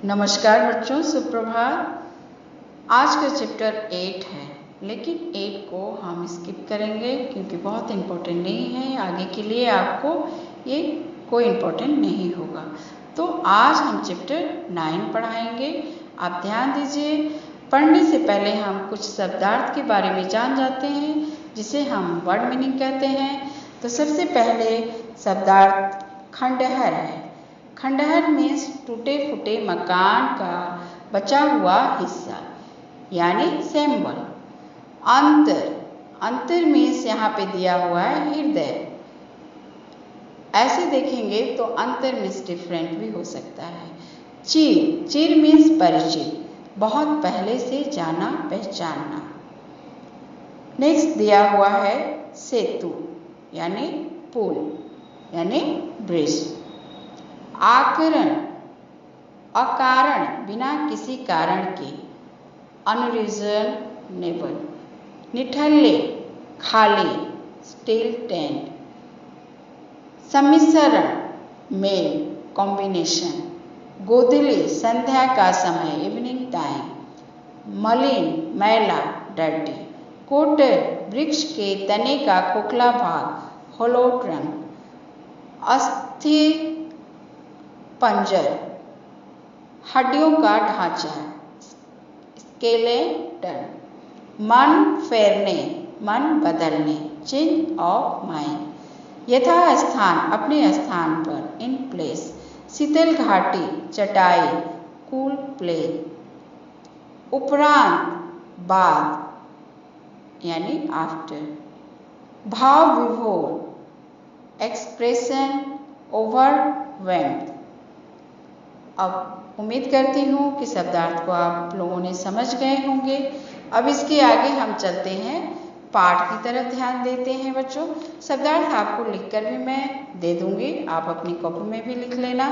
नमस्कार बच्चों, सुप्रभात। आज का चैप्टर 8 है, लेकिन 8 को हम स्किप करेंगे क्योंकि बहुत इम्पोर्टेंट नहीं है। आगे के लिए आपको ये कोई इम्पोर्टेंट नहीं होगा। तो आज हम चैप्टर 9 पढ़ाएंगे। आप ध्यान दीजिए। पढ़ने से पहले हम कुछ शब्दार्थ के बारे में जान जाते हैं, जिसे हम वर्ड मीनिंग कहते हैं। तो सबसे पहले शब्दार्थ खंडहर है। खंडहर मीन्स टूटे फूटे मकान का बचा हुआ हिस्सा, यानी सिंबल। अंतर मीन्स यहाँ पे दिया हुआ है हृदय। ऐसे देखेंगे तो अंतर मीन्स डिफरेंट भी हो सकता है। चिर मीन्स परिचित, बहुत पहले से जाना पहचानना। नेक्स्ट दिया हुआ है सेतु, यानी पुल, यानी ब्रिज। अकारण, बिना किसी कारण के, अनरीजनेबल। निठल्ले, खाली, स्टील टेंट। सम्मिश्रण, मेल, कॉम्बिनेशन। गोधूली, संध्या का समय, इवनिंग टाइम। मलिन, मैला, डर्टी। कोटर, वृक्ष के तने का खोखला भाग, होलो ट्रंक। अस्थि पंजर, हड्डियों का ढांचा, स्केलेटन। मन फेरने, मन बदलने, चेंज ऑफ माइंड। यथास्थान, अपने स्थान पर, इन प्लेस। शीतल घाटी, चटाई, कूल प्लेन। उपरांत, बाद, यानी आफ्टर। भाव विभोर, एक्सप्रेशन ओवरवेल्म्ड। अब उम्मीद करती हूँ कि शब्दार्थ को आप लोगों ने समझ गए होंगे। अब इसके आगे हम चलते हैं, पाठ की तरफ ध्यान देते हैं बच्चों। शब्दार्थ आपको लिखकर भी मैं दे दूंगी, आप अपनी कॉपी में भी लिख लेना।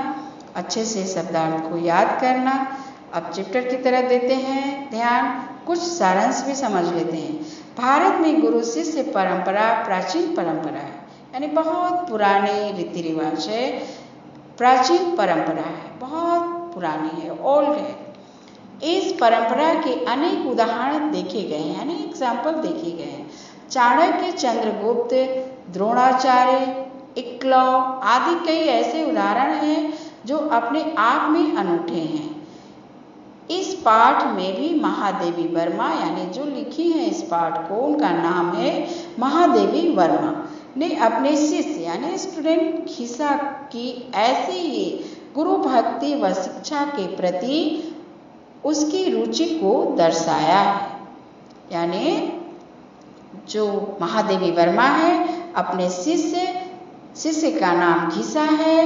अच्छे से शब्दार्थ को याद करना। अब चैप्टर की तरफ देते हैं ध्यान। कुछ सारांश भी समझ लेते हैं। भारत में गुरु शिष्य परंपरा प्राचीन परंपरा है, यानी बहुत पुराने रीति रिवाज है। प्राचीन परंपरा है, बहुत पुरानी है, ओल्ड है। इस परंपरा के अनेक उदाहरण देखे गए हैं, यानी एग्जाम्पल देखे गए हैं। चाणक्य, चंद्रगुप्त, द्रोणाचार्य, एकलव्य आदि कई ऐसे उदाहरण हैं जो अपने आप में अनूठे हैं। इस पाठ में भी महादेवी वर्मा, यानी जो लिखी है इस पाठ को, उनका नाम है महादेवी वर्मा, ने अपने शिष्य यानी स्टूडेंट खिस्सा की ऐसी ही गुरु भक्ति व शिक्षा के प्रति उसकी रुचि को दर्शाया है। यानी जो महादेवी वर्मा है, अपने शिष्य का नाम घिसा है,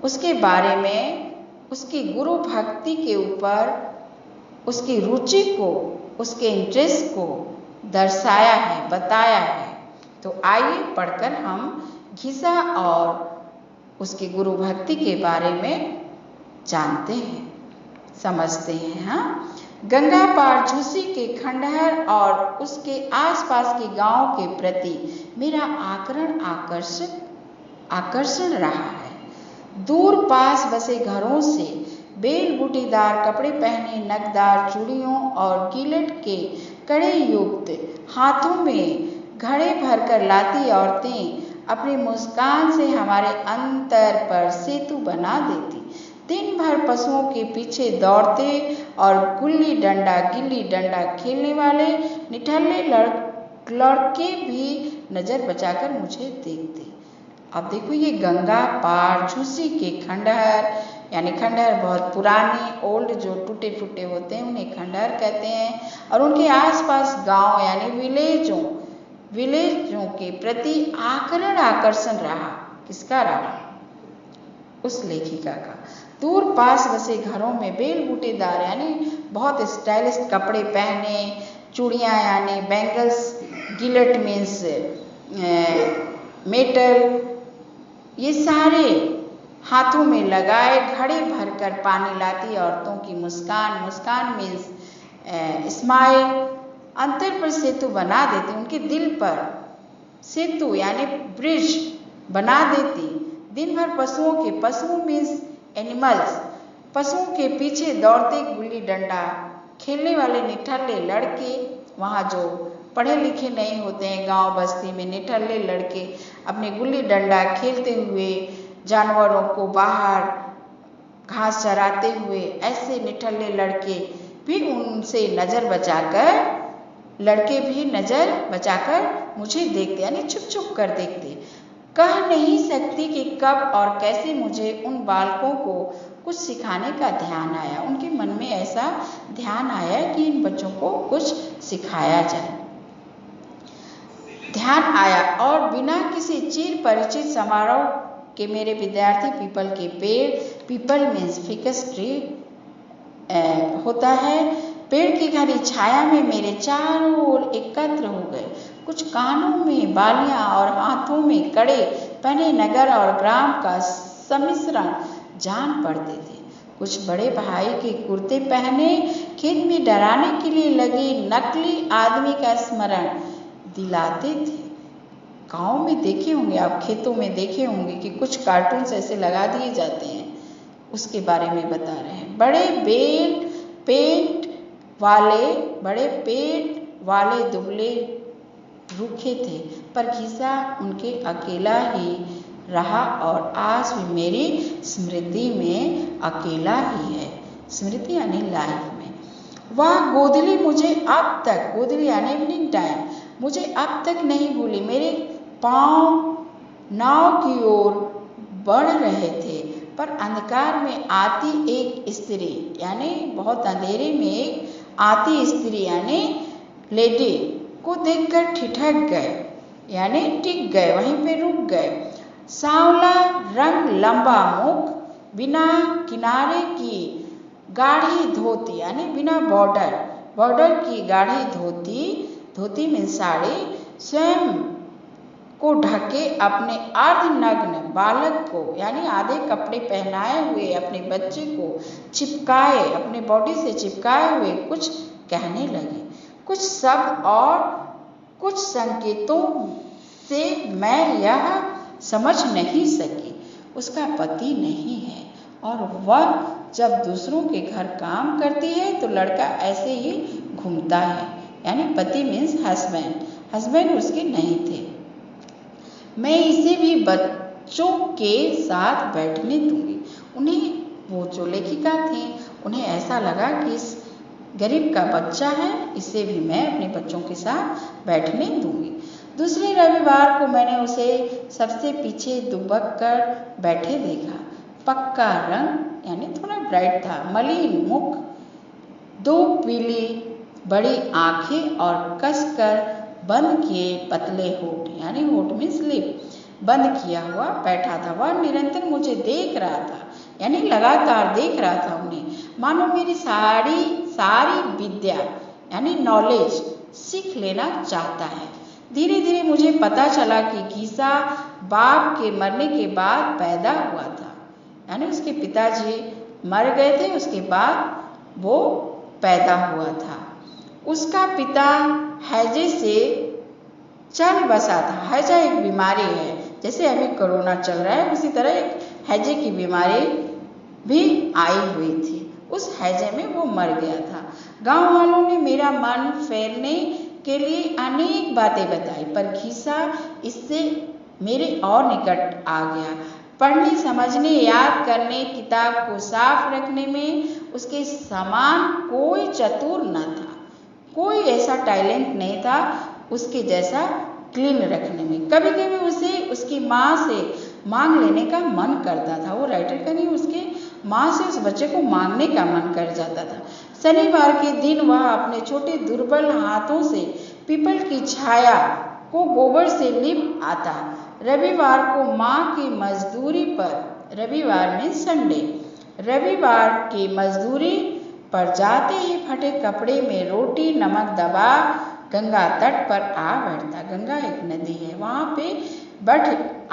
उसके बारे में, उसकी गुरु भक्ति के ऊपर उसकी रुचि को, उसके इंटरेस्ट को दर्शाया है, बताया है। तो आइए पढ़कर हम घिसा और उसकी गुरु भक्ति के बारे में जानते हैं, समझते हैं। हाँ, गंगा पार झूसी के खंडहर और उसके आसपास के गांव के प्रति मेरा आकर्षण रहा है। दूर पास बसे घरों से बेल बूटीदार कपड़े पहने, नगदार चूड़ियों और गिलट के कड़े युक्त हाथों में घड़े भरकर लाती औरतें अपनी मुस्कान से हमारे अंतर पर सेतु बना देती। दिन भर पशुओं के पीछे दौड़ते और गिल्ली डंडा खेलने वाले निठल्ले लड़के भी नजर बचाकर मुझे देखते। अब देखो, ये गंगा पार झूसी के खंडहर, यानी खंडहर बहुत पुराने, ओल्ड, जो टूटे फूटे होते हैं उन्हें खंडहर कहते हैं। और उनके आसपास गांव यानी विलेजों के प्रति आकर्षण रहा। किसका रहा? उस लेखिका का। दूर पास बसे घरों में बेल बूटेदार, यानी बहुत स्टाइलिश कपड़े पहने, चूड़ियाँ यानी बैंगल्स, गिलट मीन्स मेटल, ये सारे हाथों में लगाए, घड़े भरकर पानी लाती औरतों की मुस्कान मीन्स स्माइल, अंतर पर सेतु बना देती, उनके दिल पर सेतु यानी ब्रिज बना देती। दिन भर पशु मीन्स एनिमल्स, पशुओं के पीछे दौड़ते गुल्ली डंडा खेलने वाले निठल्ले लड़के, वहाँ जो पढ़े लिखे नहीं होते हैं गांव बस्ती में, निठल्ले लड़के अपने गुल्ली डंडा खेलते हुए, जानवरों को बाहर घास चराते हुए, ऐसे निठल्ले लड़के भी उनसे नज़र बचाकर मुझे देखते, यानी छुप छुप कर देखते। कह नहीं सकती कि कब और कैसे मुझे उन बालकों को कुछ सिखाने का ध्यान आया। उनके मन में ऐसा ध्यान आया कि इन बच्चों को कुछ सिखाया जाए। ध्यान आया और बिना किसी चिर परिचित समारोह के मेरे विद्यार्थी पीपल के पेड़, पीपल मीन्स फिकस ट्री होता है, पेड़ की घनी छाया में मेरे चारों ओर एकत्र हो गए। कुछ कानों में बालियां और हाथों में कड़े पहने नगर और ग्राम का सम्मिश्रण जान पड़ते थे। कुछ बड़े भाई के कुर्ते पहने खेत में डराने के लिए लगे नकली आदमी का स्मरण दिलाते थे। गाँव में देखे होंगे आप, खेतों में देखे होंगे कि कुछ कार्टून्स ऐसे लगा दिए जाते हैं, उसके बारे में बता रहे हैं। बड़े पेट वाले दुबले रूखे थे, पर घिसा उनके अकेला ही रहा और आज भी मेरी स्मृति में अकेला ही है। स्मृति यानी लाइफ में। वह गोदली मुझे अब तक, गोदली यानी इवनिंग टाइम, मुझे अब तक नहीं भूली। मेरे पांव नाव की ओर बढ़ रहे थे, पर अंधकार में आती एक स्त्री, यानी बहुत अंधेरे में एक आती स्त्री यानी लेडी को देखकर ठिठक गए, यानी टिक गए, वहीं पे रुक गए। सांवला रंग, लंबा मुख, बिना किनारे की गाढ़ी धोती, यानी बिना बॉर्डर की गाढ़ी धोती में साड़ी, स्वयं को ढके अपने अर्धनग्न बालक को, यानी आधे कपड़े पहनाए हुए अपने बच्चे को चिपकाए, अपने बॉडी से चिपकाए हुए कुछ कहने लगे। कुछ शब्द और कुछ संकेतों से मैं यह समझ नहीं सकी उसका पति नहीं है, और वह जब दूसरों के घर काम करती है तो लड़का ऐसे ही घूमता है, यानी पति मीन्स हस्बैंड उसके नहीं थे। मैं इसे भी बच्चों के साथ बैठने दूंगी। उन्हें, वो जो लेखिका थी, उन्हें ऐसा लगा कि इस गरीब का बच्चा है, इसे भी मैं अपने बच्चों के साथ बैठने दूंगी। दूसरे रविवार को मैंने उसे सबसे पीछे दुबक कर बैठे देखा। पक्का रंग यानी थोड़ा ब्राइट था, मलिन मुख, दो पीली बड़ी आंखें और कसकर बंद किए पतले होठ, यानी होठ में लिप बंद किया हुआ बैठा था। वह निरंतर मुझे देख रहा था, यानी लगातार देख रहा था उन्हें, मानो मेरी सारी विद्या यानी नॉलेज सीख लेना चाहता है। धीरे धीरे मुझे पता चला कि घीसा बाप के मरने के बाद पैदा हुआ था, यानी उसके पिताजी मर गए थे, उसके बाद वो पैदा हुआ था। उसका पिता हैजे से चल बसा था। हैजा एक बीमारी है, जैसे अभी कोरोना चल रहा है उसी तरह एक हैजे की बीमारी भी आई हुई थी। उस हैजे में वो मर गया था। गांव वालों ने मेरा मन फेरने के लिए अनेक बातें बताई, पर घीसा इससे मेरे और निकट आ गया। पढ़ने, समझने, याद करने, किताब को साफ रखने में उसके समान कोई चतुर न था। कोई ऐसा टैलेंट नहीं था उसके जैसा क्लीन रखने में। कभी कभी उसे उसकी माँ से मांग लेने का मन करता था। वो राइटर का नहीं, उसके माँ से उस बच्चे को मांगने का मन कर जाता था। शनिवार के दिन वह अपने छोटे दुर्बल हाथों से पीपल की छाया को गोबर से लिप आता। रविवार को माँ की मजदूरी पर, रविवार में संडे, रविवार की मजदूरी पर जाते ही फटे कपड़े में रोटी नमक दबा गंगा तट पर आ बैठता। गंगा एक नदी है, वहाँ पे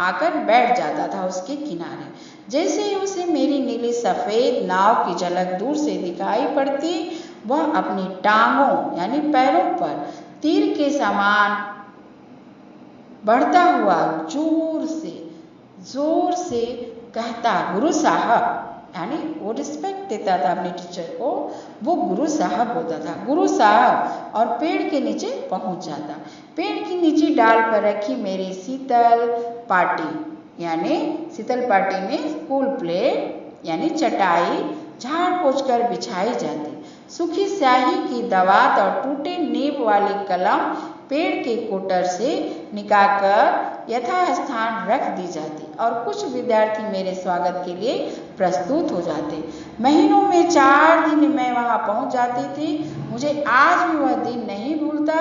आकर बैठ जाता था उसके किनारे। जैसे ही उसे मेरी नीली सफ़ेद नाव की झलक दूर से दिखाई पड़ती, वह अपनी टांगों यानी पैरों पर तीर के समान बढ़ता हुआ जोर से कहता, गुरु साहब, यानी वो रिस्पेक्ट देता था अपने टीचर को, वो गुरु साहब होता था। गुरु साहब और पेड़ के नीचे पहुंच जाता। पेड़ के नीचे डाल पर रखी मेरी शीतल पाटी, यानी शीतल पाटी में स्कूल प्लेट यानी चटाई झाड़ पोंछ कर बिछाई जाती। सूखी स्याही की दवात और टूटे नीब वाली कलम पेड़ के कोटर से निकालकर यथास्थान रख दी जाती और कुछ विद्यार्थी मेरे स्वागत के लिए प्रस्तुत हो जाते। महीनों में 4 दिन मैं वहां पहुंच जाती थी। मुझे आज भी वह दिन नहीं भूलता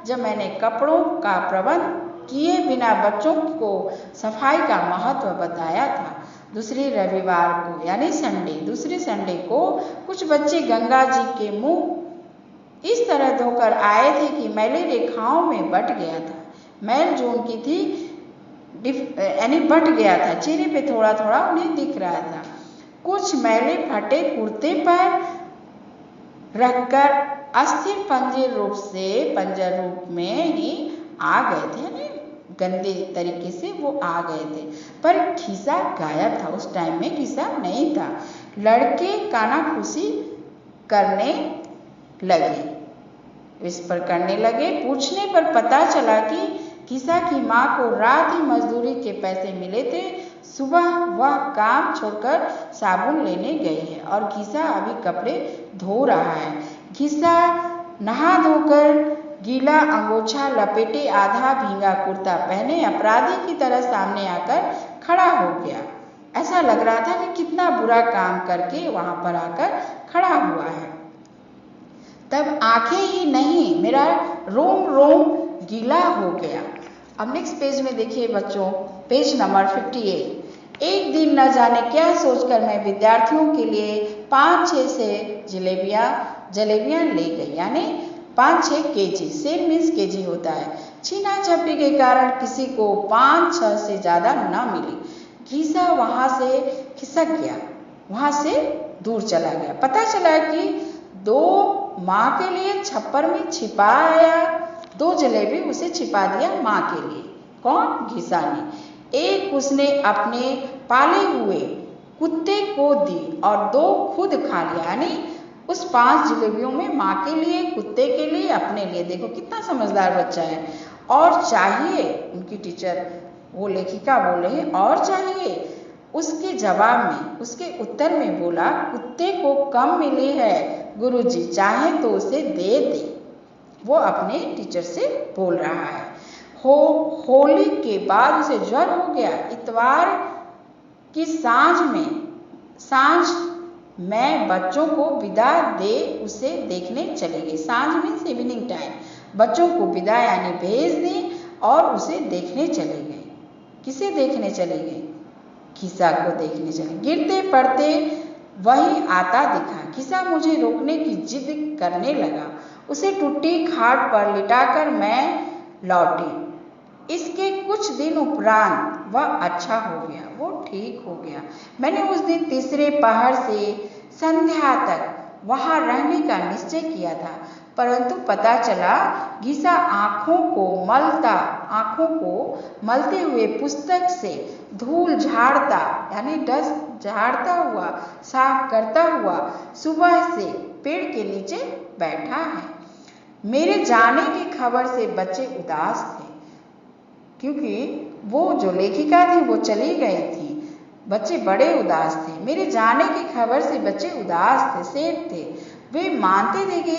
जब मैंने कपड़ों का प्रबंध किए बिना बच्चों को सफाई का महत्व बताया था। दूसरे रविवार को यानी दूसरे संडे को कुछ बच्चे गंगा जी के मुंह इस तरह धोकर आए थे कि मैले रेखाओं में बट गया था। मैल जो उनकी थी यानी बट गया था, चेहरे पे थोड़ा थोड़ा उन्हें दिख रहा था। कुछ मैले फटे कुर्ते पर रखकर अस्थिर पंजर रूप में ही आ गए थे, यानी गंदे तरीके से वो आ गए थे। पर खिस्सा गायब था, उस टाइम में खिस्सा नहीं था। लड़के कानाफूसी करने लगे, विस्पर करने लगे। पूछने पर पता चला कि खिस्सा की माँ को रात ही मजदूरी के पैसे मिले थे। सुबह वह काम छोड़कर साबुन लेने गई है और खिस्सा अभी कपड़े धो रहा है। खिस्सा नहा धोकर गीला अंगोछा लपेटे आधा भींगा कुर्ता पहने अपराधी की तरह सामने आकर खड़ा हो गया। ऐसा लग रहा था कि कितना बुरा काम करके वहां पर आकर खड़ा हुआ है। तब आंखें ही नहीं, मेरा रोम रोम गीला हो गया। अब नेक्स्ट पेज में देखिए बच्चों, पेज नंबर 58। एक दिन न जाने क्या सोचकर मैं विद्यार्थियों के लिए 5-6 से जलेबियां ले गई, यानी 5-6 केजी। सेल मीन्स केजी होता है। छीना झपटी के कारण किसी को 5-6 से ज्यादा न मिली। खिस्सा वहां से खिसक गया, वहां से दूर चला गया। पता चला कि 2 माँ के लिए छप्पर में छिपा आया। 2 जलेबी उसे छिपा दिया माँ के लिए। कौन? घिसा ने। एक उसने अपने पाले हुए कुत्ते को दी और 2 खुद खा लिया, यानी उस 5 जलेबियों में माँ के लिए, कुत्ते के लिए, अपने लिए। देखो कितना समझदार बच्चा है। और चाहिए, उनकी टीचर वो लेखिका बोल रही है, और चाहिए। उसके जवाब में, उसके उत्तर में बोला, कुत्ते को कम मिली है गुरुजी, चाहे तो उसे दे दे। वो अपने टीचर से बोल रहा है। होली के बाद उसे ज्वर हो गया। इतवार की सांझ मैं बच्चों को विदा दे उसे देखने चली गई। सांझ मीन्स इवनिंग टाइम। बच्चों को विदा यानी भेज दी और उसे देखने चली गई। किसे देखने चली गई? खिस्सा को देखने चली। गिरते पड़ते वही आता दिखा। खिस्सा मुझे रोकने की जिद करने लगा। उसे टूटी खाट पर लिटाकर मैं लौटी। इसके कुछ दिन उपरांत वह अच्छा हो गया, वो ठीक हो गया। मैंने उस दिन तीसरे पहर से संध्या तक वहां रहने का निश्चय किया था, परंतु पता चला घिसा आंखों को मलते हुए पुस्तक से धूल झाड़ता यानी डस्ट झाड़ता हुआ, साफ करता हुआ सुबह से पेड़ के नीचे बैठा है। मेरे जाने की खबर से बच्चे उदास थे, क्योंकि वो जो लेखिका थी वो चली गई थी। बच्चे बड़े उदास थे। मेरे जाने की खबर से बच्चे उदास थे, सेठ थे। वे मानते थे कि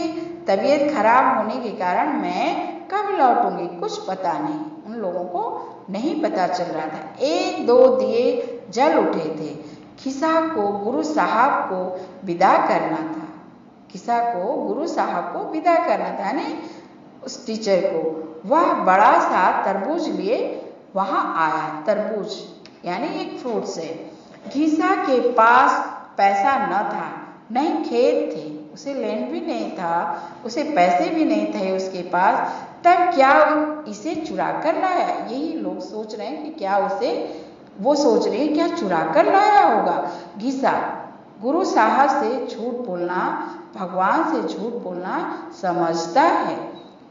तबीयत खराब होने के कारण मैं कब लौटूंगी कुछ पता नहीं। उन लोगों को नहीं पता चल रहा था। 1-2 दिए जल उठे थे। खिस्सा को गुरु साहब को विदा करना था। खिस्सा को गुरु साहब को विदा करना था, यानी उस टीचर को। वह बड़ा सा तरबूज लिए वहां आया। तरबूज यानी एक फ्रूट्स है। घिसा के पास पैसा न था, नहीं खेत थे, उसे लैंड भी नहीं था, उसे पैसे भी नहीं थे उसके पास। तब क्या इसे चुरा कर लाया? यही लोग सोच रहे हैं कि क्या वो सोच रहे हैं क्या चुरा कर लाया होगा। घिसा गुरु साहब से झूठ बोलना, भगवान से झूठ बोलना समझता है।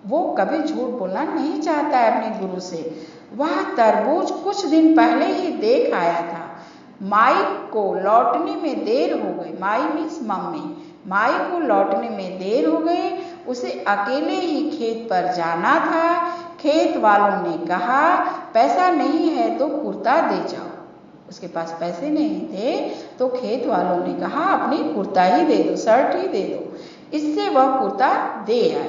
वो कभी झूठ बोलना नहीं चाहता है अपने गुरु से। वह तरबूज कुछ दिन पहले ही देख आया था। माई को लौटने में देर हो गई। माई मीन्स मम्मी। माई को लौटने में देर हो गई, उसे अकेले ही खेत पर जाना था। खेत वालों ने कहा पैसा नहीं है तो कुर्ता दे जाओ। उसके पास पैसे नहीं थे तो खेत वालों ने कहा अपनी कुर्ता ही दे दो, शर्ट ही दे दो। इससे वह कुर्ता दे आया,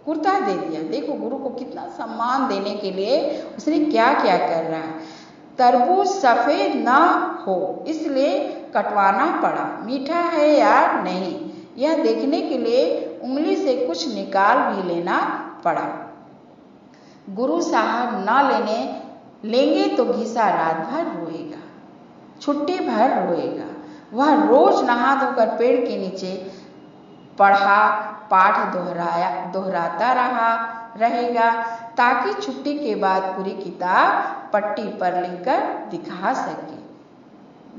कुर्ता दे दिया। देखो गुरु को कितना सम्मान देने के लिए उसने क्या क्या कर रहा है। तरबूज सफेद ना हो इसलिए कटवाना पड़ा, मीठा है या नहीं यह देखने के लिए उंगली से कुछ निकाल भी लेना पड़ा। गुरु साहब ना लेंगे तो घिसा रात भर रोएगा, छुट्टी भर रोएगा। वह रोज नहा धोकर पेड़ के नीचे पढ़ा पाठ दोहराता रहेगा ताकि छुट्टी के बाद पूरी किताब पट्टी पर लिखकर दिखा सके।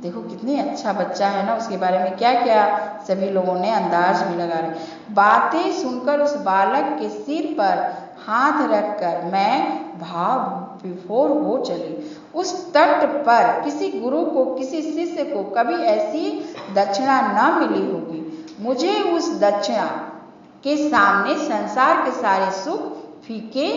देखो कितनी अच्छा बच्चा है ना, उसके बारे में क्या क्या सभी लोगों ने अंदाज भी लगा रहे। बातें सुनकर उस बालक के सिर पर हाथ रखकर मैं भाव विभोर हो चली। उस तट पर किसी गुरु को, किसी शिष्य को कभी ऐसी दक्षिणा न मिली होगी। मुझे उस दक्षिणा के सामने संसार के सारे सुख फीके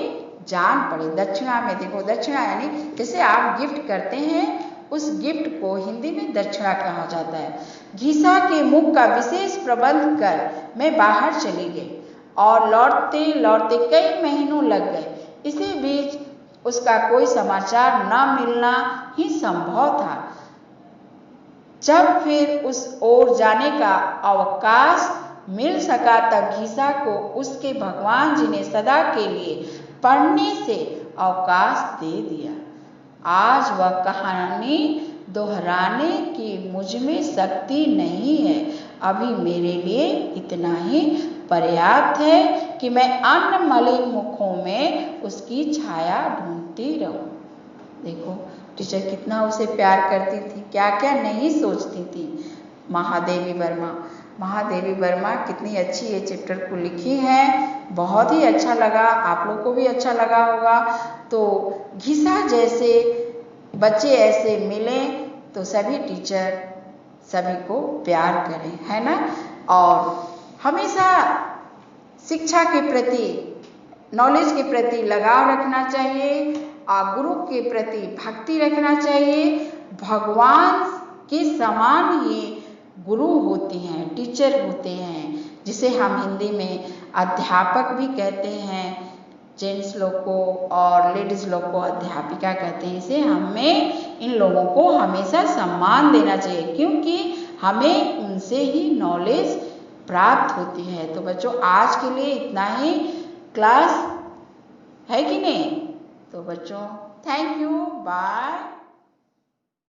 जान पड़े। दक्षिणा में देखो, दक्षिणा यानी जैसे आप गिफ्ट करते हैं, उस गिफ्ट को हिंदी में दक्षिणा कहा जाता है। घिसा के मुख का विशेष प्रबंध कर मैं बाहर चली गई और लौटते लौटते कई महीनों लग गए। इसी बीच उसका कोई समाचार न मिलना ही संभव था। जब फिर उस ओर जाने का अवकाश मिल सका तब घिसा को उसके भगवान जी ने सदा के लिए पढ़ने से अवकाश दे दिया। आज वह कहानी दोहराने की मुझ में शक्ति नहीं है। अभी मेरे लिए इतना ही पर्याप्त है कि मैं अन्य मलिन मुखों में उसकी छाया ढूंढती रहूं। देखो टीचर कितना उसे प्यार करती थी, क्या क्या नहीं सोचती थी। महादेवी वर्मा कितनी अच्छी ये चैप्टर को लिखी है, बहुत ही अच्छा लगा। आप लोग को भी अच्छा लगा होगा। तो घिसा जैसे बच्चे ऐसे मिलें तो सभी टीचर सभी को प्यार करें, है ना। और हमेशा शिक्षा के प्रति, नॉलेज के प्रति लगाव रखना चाहिए और गुरु के प्रति भक्ति रखना चाहिए। भगवान के समान ही गुरु होते हैं, टीचर होते हैं, जिसे हम हिंदी में अध्यापक भी कहते हैं। जेंट्स लोग को और लेडीज लोग को अध्यापिका कहते हैं। इसे हमें इन लोगों को हमेशा सम्मान देना चाहिए क्योंकि हमें उनसे ही नॉलेज प्राप्त होती है। तो बच्चों आज के लिए इतना ही क्लास है कि नहीं। तो बच्चों थैंक यू, बाय।